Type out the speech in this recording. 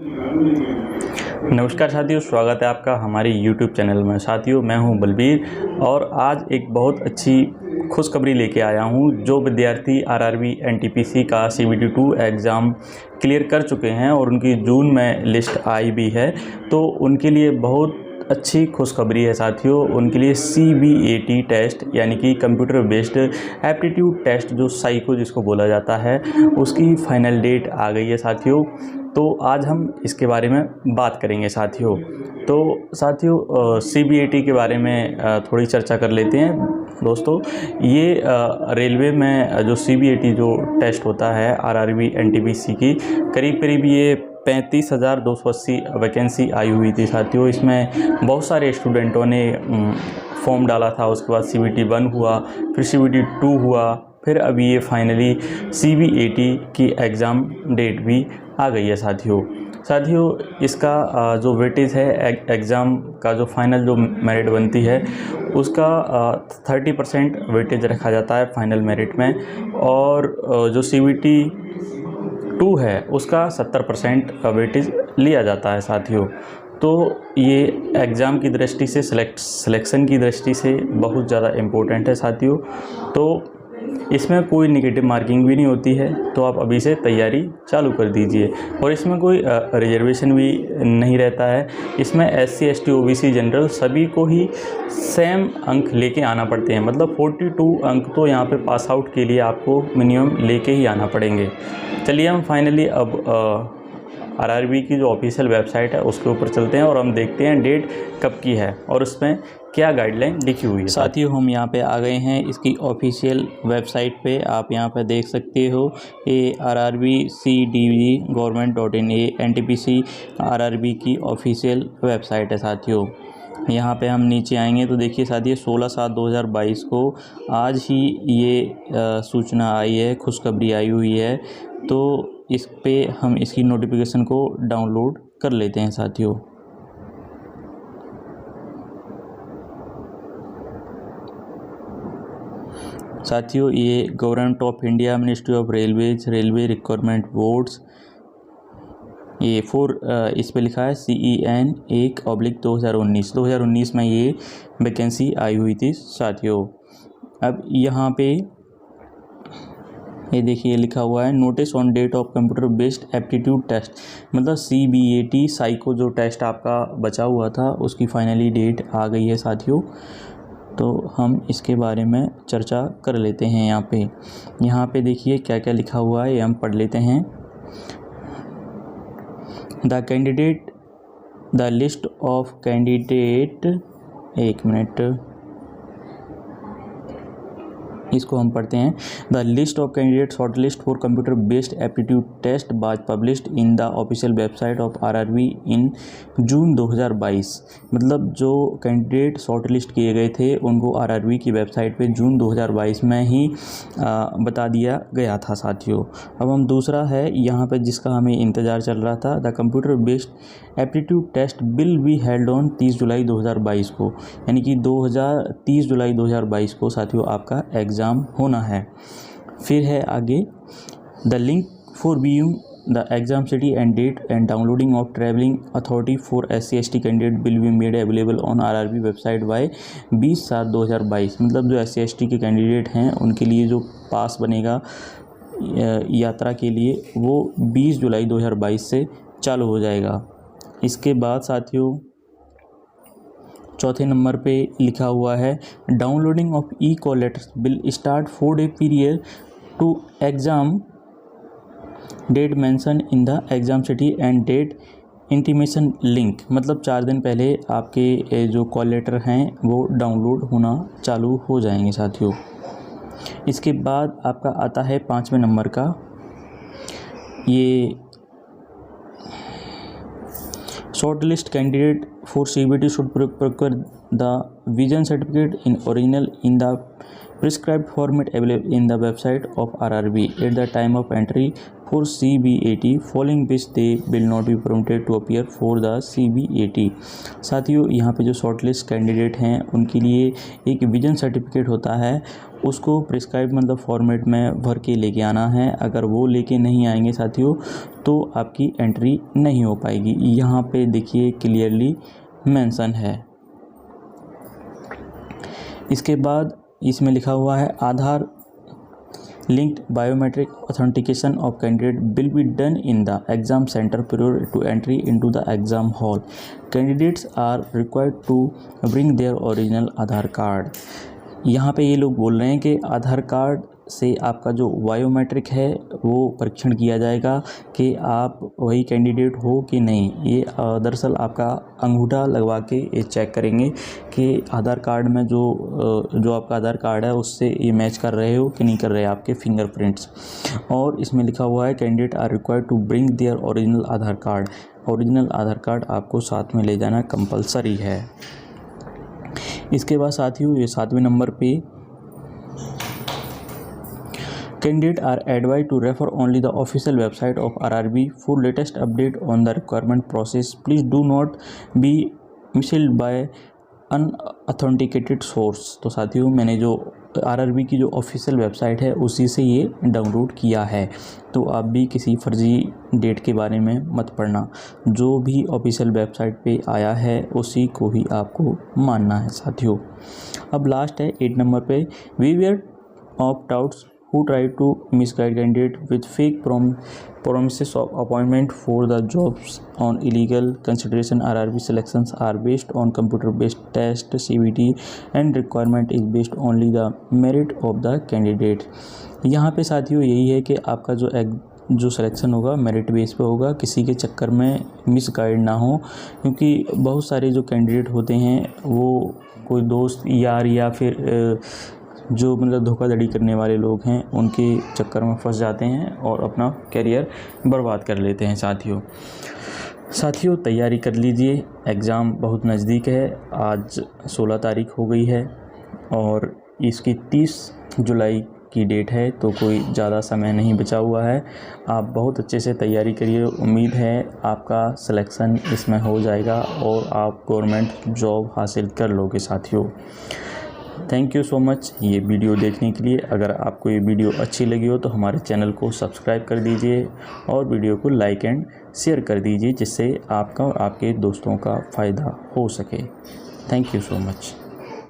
नमस्कार साथियों, स्वागत है आपका हमारे YouTube चैनल में। साथियों, मैं हूं बलबीर और आज एक बहुत अच्छी खुशखबरी लेके आया हूं। जो विद्यार्थी आरआरबी एनटीपीसी का CBT2 एग्ज़ाम क्लियर कर चुके हैं और उनकी जून में लिस्ट आई भी है, तो उनके लिए बहुत अच्छी खुशखबरी है साथियों। उनके लिए CBAT टेस्ट यानी कि कंप्यूटर बेस्ड एप्टीट्यूड टेस्ट, जो साइको जिसको बोला जाता है, उसकी फाइनल डेट आ गई है साथियों। तो आज हम इसके बारे में बात करेंगे साथियों। तो साथियों, CBAT के बारे में थोड़ी चर्चा कर लेते हैं दोस्तों। ये रेलवे में जो CBAT जो टेस्ट होता है आरआरबी एनटीपीसी की, करीब ये 35,280 वैकेंसी आई हुई थी साथियों। इसमें बहुत सारे स्टूडेंटों ने फॉर्म डाला था। उसके बाद CBT1 हुआ, फिर CBT2 हुआ, फिर अभी ये फाइनली CBAT की एग्ज़ाम डेट भी आ गई है साथियों। इसका जो वेटेज है एग्ज़ाम का, जो फाइनल जो मेरिट बनती है उसका 30% वेटेज रखा जाता है फाइनल मेरिट में, और जो CBT2 है उसका 70% वेटेज लिया जाता है साथियों। तो ये एग्ज़ाम की दृष्टि से, सिलेक्शन की दृष्टि से बहुत ज़्यादा इम्पोर्टेंट है साथियों। तो इसमें कोई नेगेटिव मार्किंग भी नहीं होती है, तो आप अभी से तैयारी चालू कर दीजिए। और इसमें कोई रिजर्वेशन भी नहीं रहता है। इसमें SC ST OBC जनरल सभी को ही सेम अंक लेके आना पड़ते हैं। मतलब 42 अंक तो यहाँ पे पास आउट के लिए आपको मिनिमम लेके ही आना पड़ेंगे। चलिए हम फाइनली अब आरआरबी की जो ऑफिशियल वेबसाइट है उसके ऊपर चलते हैं और हम देखते हैं डेट कब की है और उसमें क्या गाइडलाइन लिखी हुई है। साथियों, हम यहाँ पे आ गए हैं इसकी ऑफिशियल वेबसाइट पे। आप यहाँ पे देख सकते हो, ये RRBCDV government.in, ये NTPC आरआरबी की ऑफिशियल वेबसाइट है साथियों। यहाँ पे हम नीचे आएंगे तो देखिए साथियों, 16/7/2022 को आज ही ये सूचना आई है, खुशखबरी आई हुई है। तो इस पे हम इसकी नोटिफिकेशन को डाउनलोड कर लेते हैं साथियों। ये government of India, ministry of railways, railway requirement boards, ये इस पे लिखा है CEN 1/2019 में ये वैकेंसी आई हुई थी साथियों। अब यहाँ पे ये देखिए लिखा हुआ है, notice on date of computer based aptitude test. मतलब CBAT साइको जो टेस्ट आपका बचा हुआ था उसकी फाइनली डेट आ गई है साथियों। तो हम इसके बारे में चर्चा कर लेते हैं। यहाँ पे देखिए क्या क्या लिखा हुआ है, ये हम पढ़ लेते हैं। द लिस्ट ऑफ कैंडिडेट, एक मिनट, इसको हम पढ़ते हैं। The list of candidate shortlist for computer based aptitude test was published in the official website of RRB in June 2022। मतलब जो कैंडिडेट शॉर्ट लिस्ट किए गए थे उनको आरआरबी की वेबसाइट पे जून 2022 में ही बता दिया गया था साथियों। अब हम दूसरा है यहाँ पे जिसका हमें इंतज़ार चल रहा था, the computer based aptitude test will be held on 30 July 2022 को, यानी कि 30 जुलाई 2022 को साथियों आपका एग्ज़ाम होना है। फिर है आगे, the link for viewing the exam city and date and downloading of travelling authority for SC ST candidate will be made available on RRB website by 20/7/2022। मतलब जो SC ST के कैंडिडेट हैं उनके लिए जो पास बनेगा यात्रा के लिए वो 20 जुलाई 2022 से चालू हो जाएगा। इसके बाद साथियों चौथे नंबर पे लिखा हुआ है, downloading of call letters will start 4 day period to exam date mention in the exam city and date intimation link. मतलब 4 दिन पहले आपके जो कॉल लेटर हैं वो डाउनलोड होना चालू हो जाएंगे साथियों। इसके बाद आपका आता है 5वें नंबर का, ये shortlist candidate for CBT should procure the vision certificate in original in the prescribed format available in the website of RRB at the time of entry for CBAT, following which they will not be permitted to appear for the CBAT। साथियों, यहाँ पे जो shortlist candidate हैं उनके लिए एक vision certificate होता है, उसको प्रिस्क्राइब मतलब फॉर्मेट में भर के लेके आना है। अगर वो लेके नहीं आएंगे साथियों तो आपकी एंट्री नहीं हो पाएगी। यहाँ पे देखिए क्लियरली मेंशन है। इसके बाद इसमें लिखा हुआ है आधार linked biometric authentication of candidate will be done in the exam center prior to entry into the exam hall. Candidates are required to bring their original Aadhaar card. यहाँ पे ये लोग बोल रहे हैं कि आधार कार्ड से आपका जो बायोमेट्रिक है वो परीक्षण किया जाएगा कि आप वही कैंडिडेट हो कि नहीं। ये दरअसल आपका अंगूठा लगवा के ये चेक करेंगे कि आधार कार्ड में जो आपका आधार कार्ड है उससे ये मैच कर रहे हो कि नहीं कर रहे आपके फिंगरप्रिंट्स। और इसमें लिखा हुआ है candidate are required to bring their original Aadhaar card. Original Aadhaar card आपको साथ में ले जाना कंपलसरी है। इसके बाद साथियों ये 7वें नंबर पे Candidates are advised to refer only the official website of RRB for latest update on the requirement process. Please do not be misled by unauthenticated source। तो साथियों मैंने जो RRB की जो ऑफिशियल वेबसाइट है उसी से ये डाउनलोड किया है, तो आप भी किसी फर्जी डेट के बारे में मत पढ़ना। जो भी ऑफिशियल वेबसाइट पे आया है उसी को ही आपको मानना है साथियों। अब लास्ट है 8 नंबर पे beware of doubts who try to misguide candidate with fake promises of appointment for the jobs on illegal consideration। RRB selections are based on computer based test CBT and requirement is based only the merit of the candidate। यहाँ पे साथियों यही है कि आपका जो selection होगा merit base पे होगा, किसी के चक्कर में मिस गाइड ना हो, क्योंकि बहुत सारे जो कैंडिडेट होते हैं वो कोई दोस्त यार या फिर जो मतलब धोखाधड़ी करने वाले लोग हैं उनके चक्कर में फंस जाते हैं और अपना करियर बर्बाद कर लेते हैं। साथियों तैयारी कर लीजिए, एग्ज़ाम बहुत नज़दीक है। आज 16 तारीख हो गई है और इसकी 30 जुलाई की डेट है, तो कोई ज़्यादा समय नहीं बचा हुआ है। आप बहुत अच्छे से तैयारी करिए, उम्मीद है आपका सिलेक्शन इसमें हो जाएगा और आप गवर्नमेंट जॉब हासिल कर लोगे साथियों। थैंक यू सो मच ये वीडियो देखने के लिए। अगर आपको ये वीडियो अच्छी लगी हो तो हमारे चैनल को सब्सक्राइब कर दीजिए और वीडियो को लाइक एंड शेयर कर दीजिए, जिससे आपका और आपके दोस्तों का फ़ायदा हो सके। Thank you so much.